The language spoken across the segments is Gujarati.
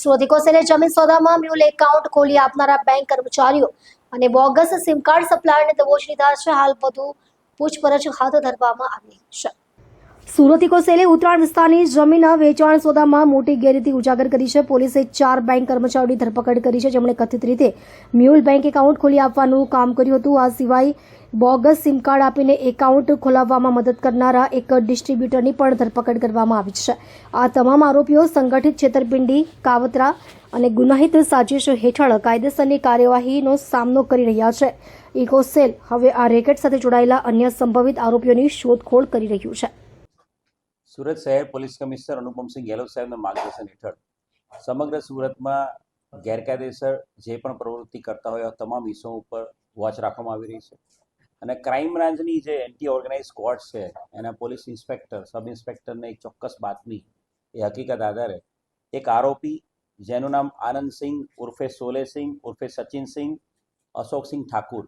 સુરતી કોસેલે જમીન સોદામાં મ્યુલ એકાઉન્ટ ખોલી આપનારા બેંક કર્મચારીઓ અને બોગસ સિમ કાર્ડ સપ્લાયરને દબોચી લીધા છે. હાલ વધુ પૂછપરછ હાથ ધરવામાં આવી છે. સુરતી કોસેલે ઉત્તરાયણ વિસ્તારની જમીન વેચાણ સોદામાં મોટી ગેરરીતિ ઉજાગર કરી છે. પોલીસે 4 બેંક કર્મચારીઓની ધરપકડ કરી છે, જેમણે કથિત રીતે મ્યુલ બેંક એકાઉન્ટ ખોલી આપવાનું કામ કર્યું હતું. આ સિવાય બોગસ સિમ કાર્ડ આપીને એકાઉન્ટ ખોલાવવામાં મદદ કરનારા એક ડિસ્ટ્રીબ્યુટરની પણ ધરપકડ કરવામાં આવી છે. આ તમામ આરોપીઓ સંગઠિત છેતરપિંડી, કાવતરા અને ગુનાહિત સાજિશ હેઠળ કાયદેસરની કાર્યવાહીનો સામનો કરી રહ્યા છે. ઇકોસેલ હવે આ રેકેટ સાથે જોડાયેલા અન્ય સંભવિત આરોપીઓની શોધખોળ કરી રહ્યું છે. સુરત શહેર પોલીસ કમિશનર અનુપમસિંહ ગેહલોત સાહેબના માર્ગદર્શન હેઠળ સમગ્ર સુરતમાં ગેરકાયદેસર જે પણ પ્રવૃત્તિ કરતા હોય તમામ વિષયો ઉપર વોચ રાખવામાં આવી રહી છે અને ક્રાઇમ બ્રાન્ચની જે એન્ટી ઓર્ગેનાઇઝ સ્ક્વોડ છે એના પોલીસ ઇન્સ્પેક્ટર, સબ ઇન્સ્પેક્ટરને એક ચોક્કસ બાતમી એ હકીકત આધારે એક આરોપી જેનું નામ આનંદસિંહ ઉર્ફે સોલેસિંહ ઉર્ફે સચિનસિંહ અશોકસિંહ ઠાકુર,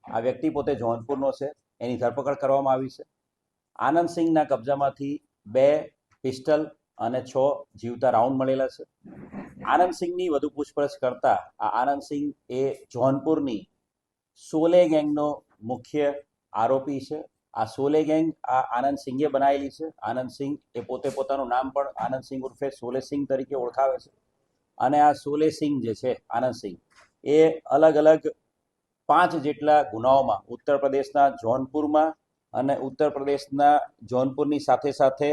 આ વ્યક્તિ પોતે જોનપુરનો છે, એની ધરપકડ કરવામાં આવી છે. આનંદસિંહના કબજામાંથી 2 પિસ્ટલ અને 6 જીવતા રાઉન્ડ મળેલા છે. આનંદસિંહની વધુ પૂછપરછ કરતા આ આનંદસિંહ એ જોનપુરની સોલે ગેંગનો મુખ્ય આરોપી છે. આ સોલે ગેંગ આ આનંદસિંહે બનાવેલી છે. આનંદસિંહ એ પોતે પોતાનું નામ પણ આનંદસિંહ ઉર્ફે સોલેસિંહ તરીકે ઓળખાવે છે અને આ સોલેસિંહ જે છે આનંદસિંહ એ અલગ અલગ 5 જેટલા ગુનાઓમાં ઉત્તર પ્રદેશના જોનપુરમાં અને ઉત્તર પ્રદેશના જોનપુરની સાથે સાથે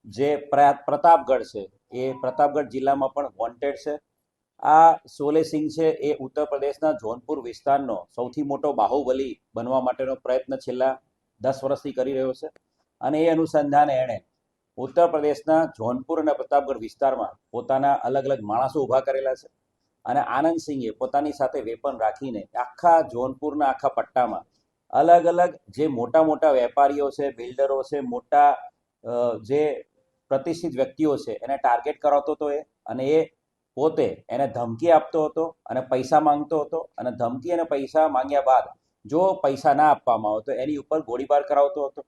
જે પ્રતાપગઢ છે એ પ્રતાપગઢ જિલ્લામાં પણ વોન્ટેડ છે. આ સોલેસિંહ છે એ ઉત્તર પ્રદેશના જોનપુર વિસ્તારનો સૌથી મોટો બાહુબલી બનવા માટેનો પ્રયત્ન છેલ્લા 10 વર્ષથી કરી રહ્યો છે અને એ અનુસંધાને એણે ઉત્તર પ્રદેશના જોનપુર અને પ્રતાપગઢ વિસ્તારમાં પોતાના અલગ અલગ માણસો ઊભા કરેલા છે અને આનંદસિંહે પોતાની સાથે વેપન રાખીને આખા જોનપુરના આખા પટ્ટામાં અલગ અલગ જે મોટા મોટા વેપારીઓ છે, બિલ્ડરો છે, મોટા જે પ્રતિષ્ઠિત વ્યક્તિઓ છે એને ટાર્ગેટ કરાવતો હતો અને એ પોતે એને ધમકી આપતો હતો અને પૈસા માંગતો હતો અને ધમકી અને પૈસા માંગ્યા બાદ જો પૈસા ના આપવામાં આવે તો એની ઉપર ગોળીબાર કરાવતો હતો.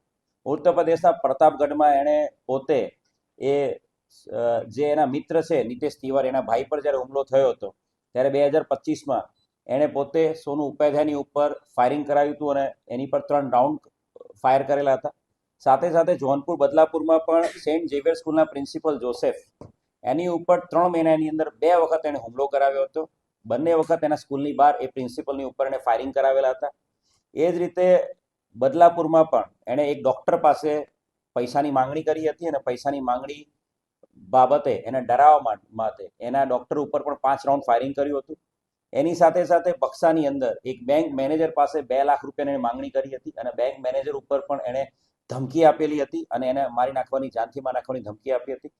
ઉત્તર પ્રદેશના પ્રતાપગઢમાં એણે પોતે એ જે એના મિત્ર છે નીતેશ તિવારી, એના ભાઈ પર જ્યારે હુમલો થયો હતો ત્યારે 2025માં એણે પોતે સોનુ ઉપાધ્યાયની ઉપર ફાયરિંગ કરાવ્યું હતું અને એની પર 3 રાઉન્ડ ફાયર કરેલા હતા. સાથે સાથે જોનપુર બદલાપુરમાં પણ સેન્ટ ઝેવિયર સ્કૂલના પ્રિન્સિપલ જોસેફ, એની ઉપર 3 મહિનાની અંદર 2 વખત એણે હુમલો કરાવ્યો હતો. બંને વખત એના સ્કૂલની બહાર એ પ્રિન્સિપલની ઉપર એણે ફાયરિંગ કરાવેલા હતા. એ જ રીતે બદલાપુરમાં પણ એણે એક ડૉક્ટર પાસે પૈસાની માંગણી કરી હતી અને પૈસાની માંગણી બાબતે એને ડરાવવા માટે એના ડૉક્ટર ઉપર પણ 5 રાઉન્ડ ફાયરિંગ કર્યું હતું. એની સાથે સાથે બક્સાની અંદર એક બેંક મેનેજર પાસે 2 લાખ રૂપિયાની માંગણી કરી હતી અને બેંક મેનેજર ઉપર પણ એણે ધમકી આપેલી હતી અને એને મારી નાખવાની, જાનથી મારી નાખવાની ધમકી આપી હતી.